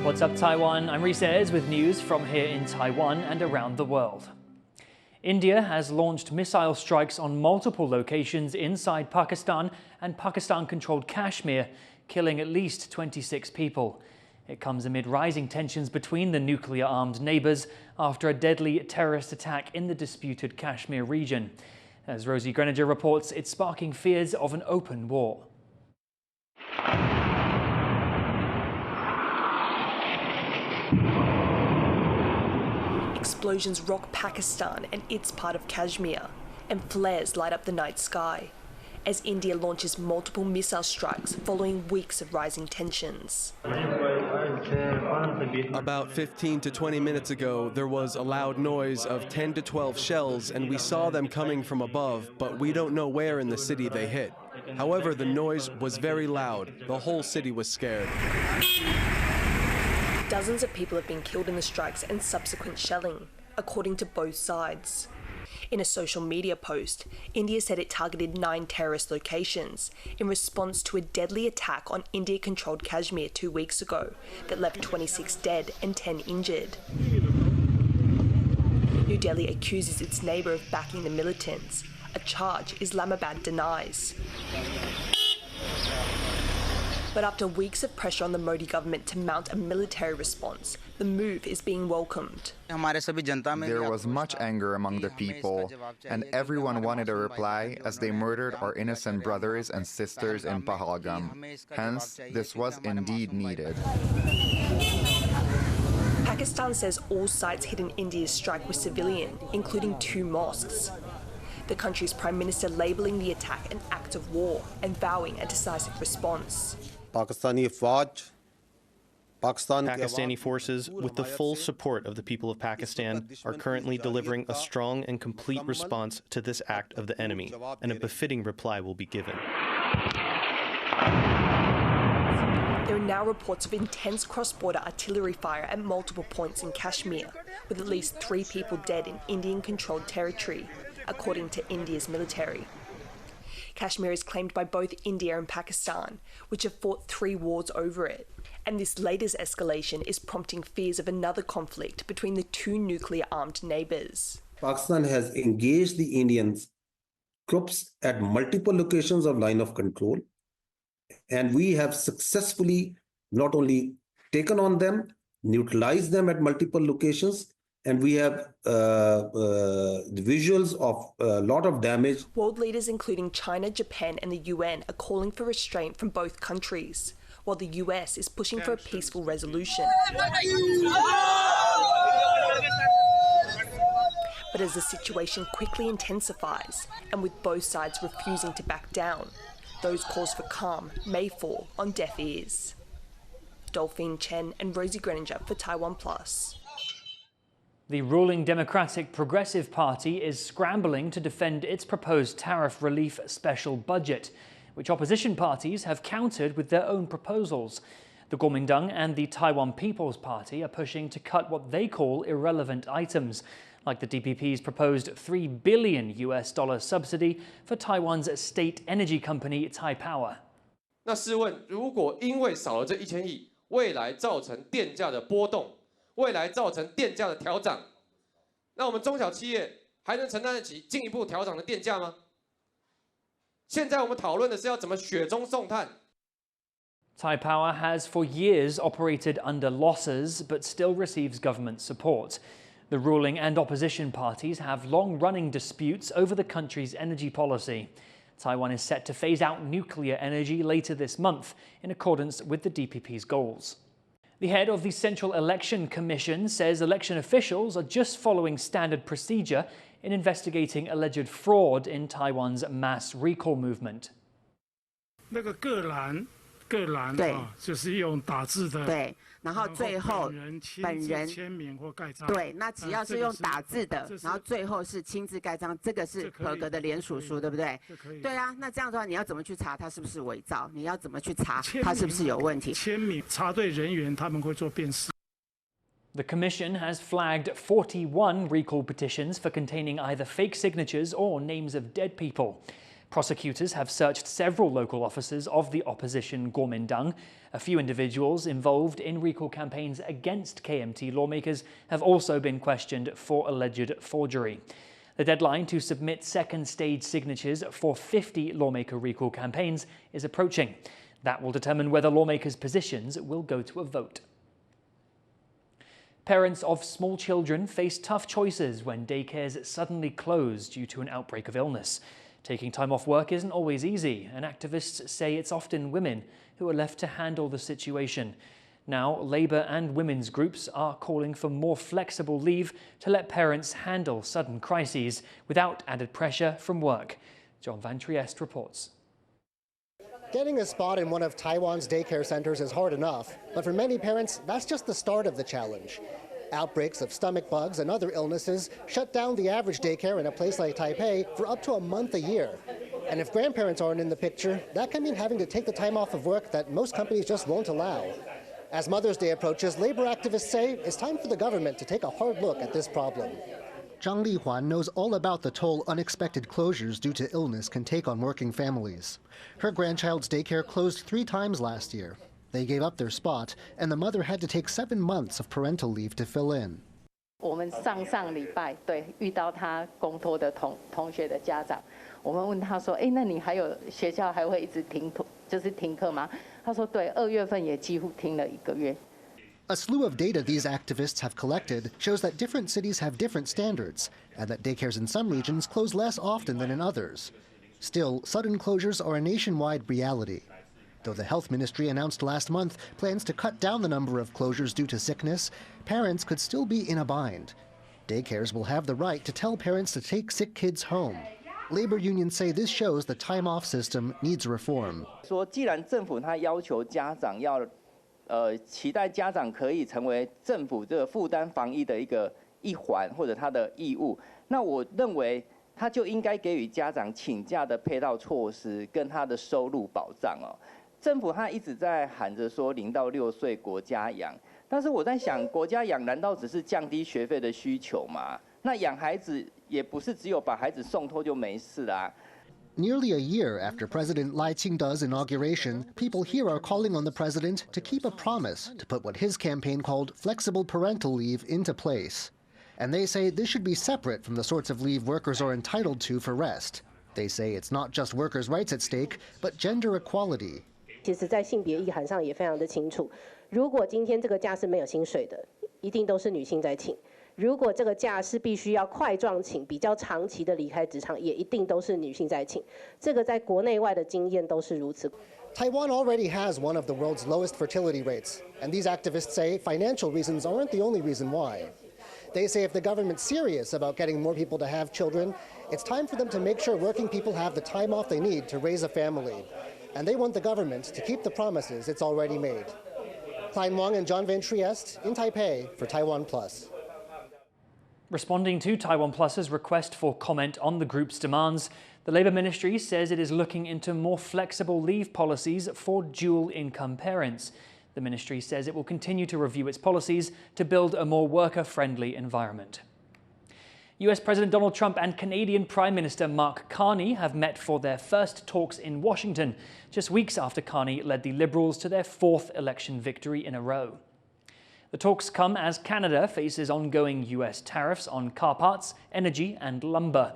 What's up, Taiwan? I'm Reece with news from here in Taiwan and around the world. India has launched missile strikes on multiple locations inside Pakistan and Pakistan-controlled Kashmir, killing at least 26 people. It comes amid rising tensions between the nuclear-armed neighbours after a deadly terrorist attack in the disputed Kashmir region. As Rosie Greninger reports, it's sparking fears of an open war. Explosions rock Pakistan and its part of Kashmir, and flares light up the night sky as India launches multiple missile strikes following weeks of rising tensions. About 15 to 20 minutes ago, there was a loud noise of 10 to 12 shells, and we saw them coming from above, but we don't know where in the city they hit. However, the noise was very loud. The whole city was scared. Dozens of people have been killed in the strikes and subsequent shelling, according to both sides. In a social media post, India said it targeted 9 terrorist locations in response to a deadly attack on India-controlled Kashmir 2 weeks ago that left 26 dead and 10 injured. New Delhi accuses its neighbour of backing the militants, a charge Islamabad denies. But after weeks of pressure on the Modi government to mount a military response, the move is being welcomed. There was much anger among the people, and everyone wanted a reply as they murdered our innocent brothers and sisters in Pahalgam. Hence, this was indeed needed. Pakistan says all sites hit in India's strike were civilian, including 2 mosques. The country's Prime Minister labelling the attack an act of war and vowing a decisive response. Pakistani forces, with the full support of the people of Pakistan, are currently delivering a strong and complete response to this act of the enemy, and a befitting reply will be given. There are now reports of intense cross-border artillery fire at multiple points in Kashmir, with at least 3 people dead in Indian-controlled territory, according to India's military. Kashmir is claimed by both India and Pakistan, which have fought 3 wars over it. And this latest escalation is prompting fears of another conflict between the 2 nuclear-armed neighbours. Pakistan has engaged the Indian troops at multiple locations of line of control, and we have successfully not only taken on them, neutralized them at multiple locations, and we have the visuals of a lot of damage. World leaders including China, Japan and the UN are calling for restraint from both countries, while the US is pushing for a peaceful resolution. But as the situation quickly intensifies, and with both sides refusing to back down, those calls for calm may fall on deaf ears. Dolphine Chen and Rosie Greninger for TaiwanPlus. The ruling Democratic Progressive Party is scrambling to defend its proposed tariff relief special budget, which opposition parties have countered with their own proposals. The Kuomintang and the Taiwan People's Party are pushing to cut what they call irrelevant items, like the DPP's proposed $3 billion subsidy for Taiwan's state energy company Taipower. 那试问，如果因为少了这1000亿，未来造成电价的波动，未来造成电价的调涨，那我们中小企业还能承担得起进一步调涨的电价吗？现在我们讨论的是要怎么雪中送炭。Taipower has for years operated under losses but still receives government support. The ruling and opposition parties have long-running disputes over the country's energy policy. Taiwan is set to phase out nuclear energy later this month in accordance with the DPP's goals. The head of the Central Election Commission says election officials are just following standard procedure in investigating alleged fraud in Taiwan's mass recall movement. 个栏就是用打字的，对，然后最后本人签名或盖章，对，那只要是用打字的，然后最后是亲自盖章，这个是合格的联署书，对不对？对啊，那这样的话，你要怎么去查它是不是伪造？你要怎么去查它是不是有问题？签名查对人员，他们会做辨识。The Commission has flagged 41 recall petitions for containing either fake signatures or names of dead people. Prosecutors have searched several local offices of the opposition Kuomintang. A few individuals involved in recall campaigns against KMT lawmakers have also been questioned for alleged forgery. The deadline to submit second-stage signatures for 50 lawmaker recall campaigns is approaching. That will determine whether lawmakers' positions will go to a vote. Parents of small children face tough choices when daycares suddenly close due to an outbreak of illness. Taking time off work isn't always easy, and activists say it's often women who are left to handle the situation. Now, Labour and women's groups are calling for more flexible leave to let parents handle sudden crises without added pressure from work. John Van Trieste reports. Getting a spot in one of Taiwan's daycare centers is hard enough, but for many parents, that's just the start of the challenge. Outbreaks of stomach bugs and other illnesses shut down the average daycare in a place like Taipei for up to a month a year. And if grandparents aren't in the picture, that can mean having to take the time off of work that most companies just won't allow. As Mother's Day approaches, labor activists say it's time for the government to take a hard look at this problem. Zhang Lihuan knows all about the toll unexpected closures due to illness can take on working families. Her grandchild's daycare closed 3 times last year. They gave up their spot, and the mother had to take 7 months of parental leave to fill in. 我们上礼拜遇到他公托的同学的家长，我们问他说：“哎，那你还有学校还会一直停课吗？”他说：“对，2月份也几乎停了1个月。” A slew of data these activists have collected shows that different cities have different standards, and that daycares in some regions close less often than in others. Still, sudden closures are a nationwide reality. Though the health ministry announced last month plans to cut down the number of closures due to sickness, parents could still be in a bind. Daycares will have the right to tell parents to take sick kids home. Labor unions say this shows the time-off system needs reform. 说，既然政府他要求家长要，期待家长可以成为政府这个负担防疫的一环或者他的义务，那我认为他就应该给予家长请假的配套措施跟他的收入保障哦。政府他一直在喊着说0到6岁国家养，但是我在想，国家养难道只是降低学费的需求吗？那养孩子也不是只有把孩子送托就没事啦。Nearly a year after President Lai Ching-te's inauguration, people here are calling on the president to keep a promise to put what his campaign called flexible parental leave into place. And they say this should be separate from the sorts of leave workers are entitled to for rest. They say it's not just workers' rights at stake, but gender equality. 其实在性别意涵上也非常的清楚，如果今天这个假是没有薪水的，一定都是女性在请；如果这个假是必须要块状请，比较长期的离开职场，也一定都是女性在请。这个在国内外的经验都是如此。Taiwan already has one of the world's lowest fertility rates, and these activists say financial reasons aren't the only reason why. They say if the government's serious about getting more people to have children, it's time for them to make sure working people have the time off they need to raise a family. And they want the government to keep the promises it's already made. Klein Wang and John Van Trieste in Taipei for TaiwanPlus. Responding to TaiwanPlus's request for comment on the group's demands, the Labour Ministry says it is looking into more flexible leave policies for dual-income parents. The ministry says it will continue to review its policies to build a more worker-friendly environment. US President Donald Trump and Canadian Prime Minister Mark Carney have met for their first talks in Washington, just weeks after Carney led the Liberals to their 4th election victory in a row. The talks come as Canada faces ongoing US tariffs on car parts, energy and lumber.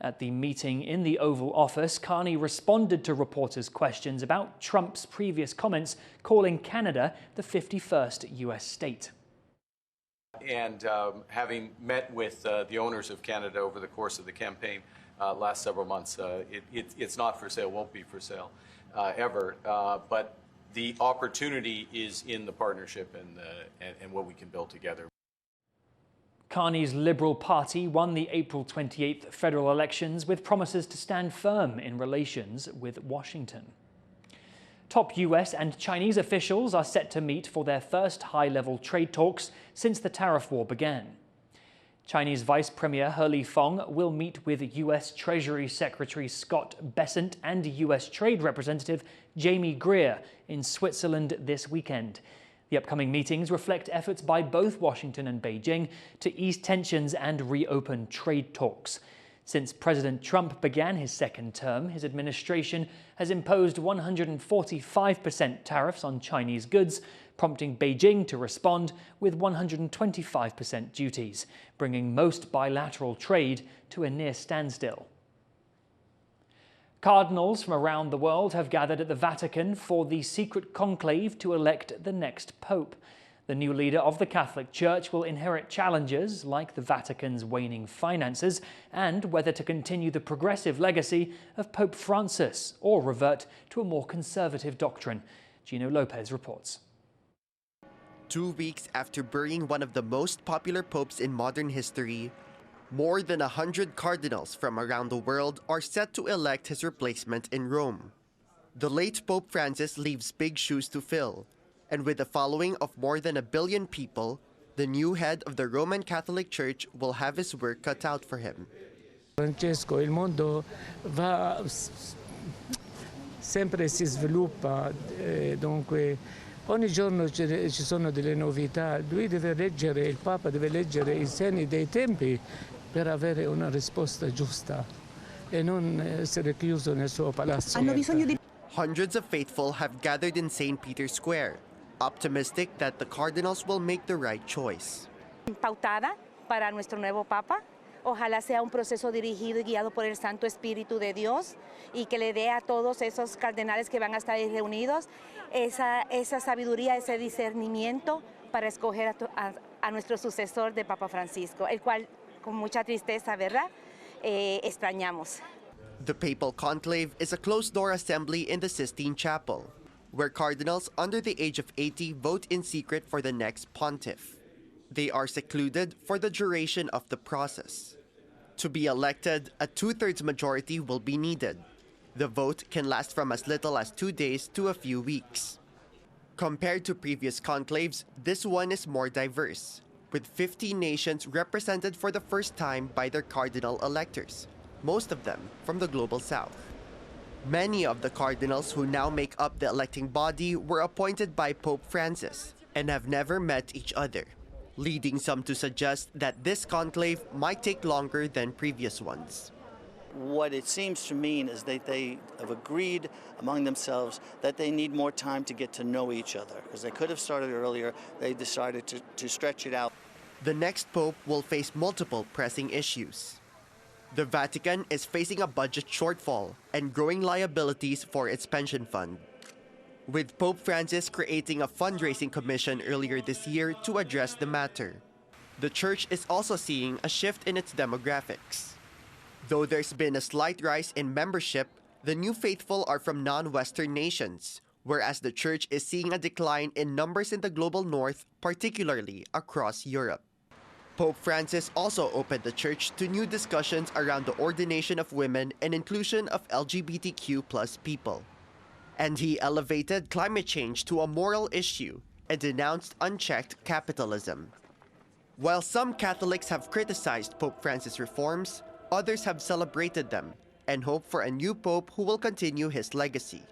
At the meeting in the Oval Office, Carney responded to reporters' questions about Trump's previous comments calling Canada the 51st US state. And having met with the owners of Canada over the course of the campaign last several months, it's not for sale, won't be for sale ever. But the opportunity is in the partnership and what we can build together. Carney's Liberal Party won the April 28th federal elections with promises to stand firm in relations with Washington. Top US and Chinese officials are set to meet for their first high-level trade talks since the tariff war began. Chinese Vice Premier He Lifeng will meet with US Treasury Secretary Scott Bessent and US Trade Representative Jamie Greer in Switzerland this weekend. The upcoming meetings reflect efforts by both Washington and Beijing to ease tensions and reopen trade talks. Since President Trump began his second term, his administration has imposed 145% tariffs on Chinese goods, prompting Beijing to respond with 125% duties, bringing most bilateral trade to a near standstill. Cardinals from around the world have gathered at the Vatican for the secret conclave to elect the next pope. The new leader of the Catholic Church will inherit challenges like the Vatican's waning finances and whether to continue the progressive legacy of Pope Francis or revert to a more conservative doctrine. Gino Lopez reports. 2 weeks after burying one of the most popular popes in modern history, more than 100 cardinals from around the world are set to elect his replacement in Rome. The late Pope Francis leaves big shoes to fill, and with a following of more than 1 billion people, the new head of the Roman Catholic Church will have his work cut out for him. Francesco, il mondo va sempre si sviluppa, dunque ogni giorno ci sono delle novità. Lui deve leggere, il Papa deve leggere i segni dei tempi per avere una risposta giusta e non essere chiuso nel suo palazzo. Hundreds of faithful have gathered in St. Peter's Square, optimistic that the cardinals will make the right choice. Pautada para nuestro nuevo Papa. Ojalá sea un proceso dirigido y guiado por el Santo Espíritu de Dios y que le dé a todos esos cardenales que van a estar ahí reunidos esa sabiduría, ese discernimiento para escoger a nuestro sucesor de Papa Francisco, el cual con mucha tristeza, ¿verdad? Extrañamos. The papal conclave is a closed-door assembly in the Sistine Chapel, where cardinals under the age of 80 vote in secret for the next pontiff. They are secluded for the duration of the process. To be elected, a 2/3 majority will be needed. The vote can last from as little as 2 days to a few weeks. Compared to previous conclaves, this one is more diverse, with 15 nations represented for the first time by their cardinal electors, most of them from the global south. Many of the cardinals who now make up the electing body were appointed by Pope Francis and have never met each other, leading some to suggest that this conclave might take longer than previous ones. What it seems to mean is that they have agreed among themselves that they need more time to get to know each other, because they could have started earlier. They decided to stretch it out. The next pope will face multiple pressing issues. The Vatican is facing a budget shortfall and growing liabilities for its pension fund, with Pope Francis creating a fundraising commission earlier this year to address the matter. The Church is also seeing a shift in its demographics. Though there's been a slight rise in membership, the new faithful are from non-Western nations, whereas the Church is seeing a decline in numbers in the global north, particularly across Europe. Pope Francis also opened the Church to new discussions around the ordination of women and inclusion of LGBTQ+ people. And he elevated climate change to a moral issue and denounced unchecked capitalism. While some Catholics have criticized Pope Francis' reforms, others have celebrated them and hope for a new pope who will continue his legacy.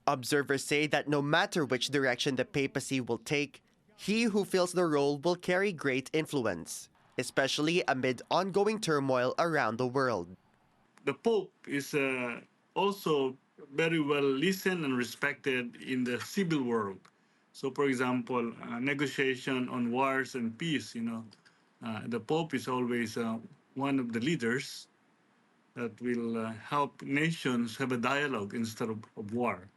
Observers say that no matter which direction the papacy will take, he who fills the role will carry great influence, especially amid ongoing turmoil around the world. The Pope is also very well listened and respected in the civil world. So, for example, negotiation on wars and peace, the Pope is always one of the leaders that will help nations have a dialogue instead of war.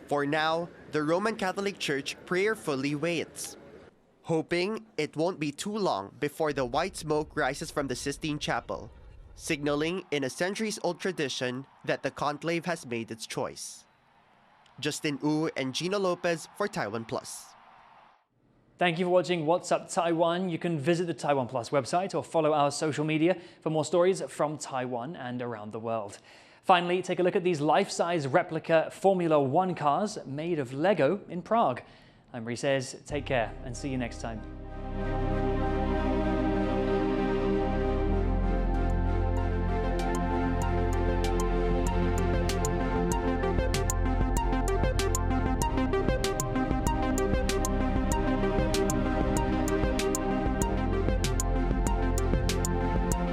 For now, the Roman Catholic Church prayerfully waits, hoping it won't be too long before the white smoke rises from the Sistine Chapel, signaling in a centuries-old tradition that the conclave has made its choice. Justin Wu and Gino Lopez for TaiwanPlus. Thank you for watching What's Up Taiwan. You can visit the TaiwanPlus website or follow our social media for more stories from Taiwan and around the world. Finally, take a look at these life-size replica Formula One cars made of Lego in Prague. I'm Reece. Take care and see you next time.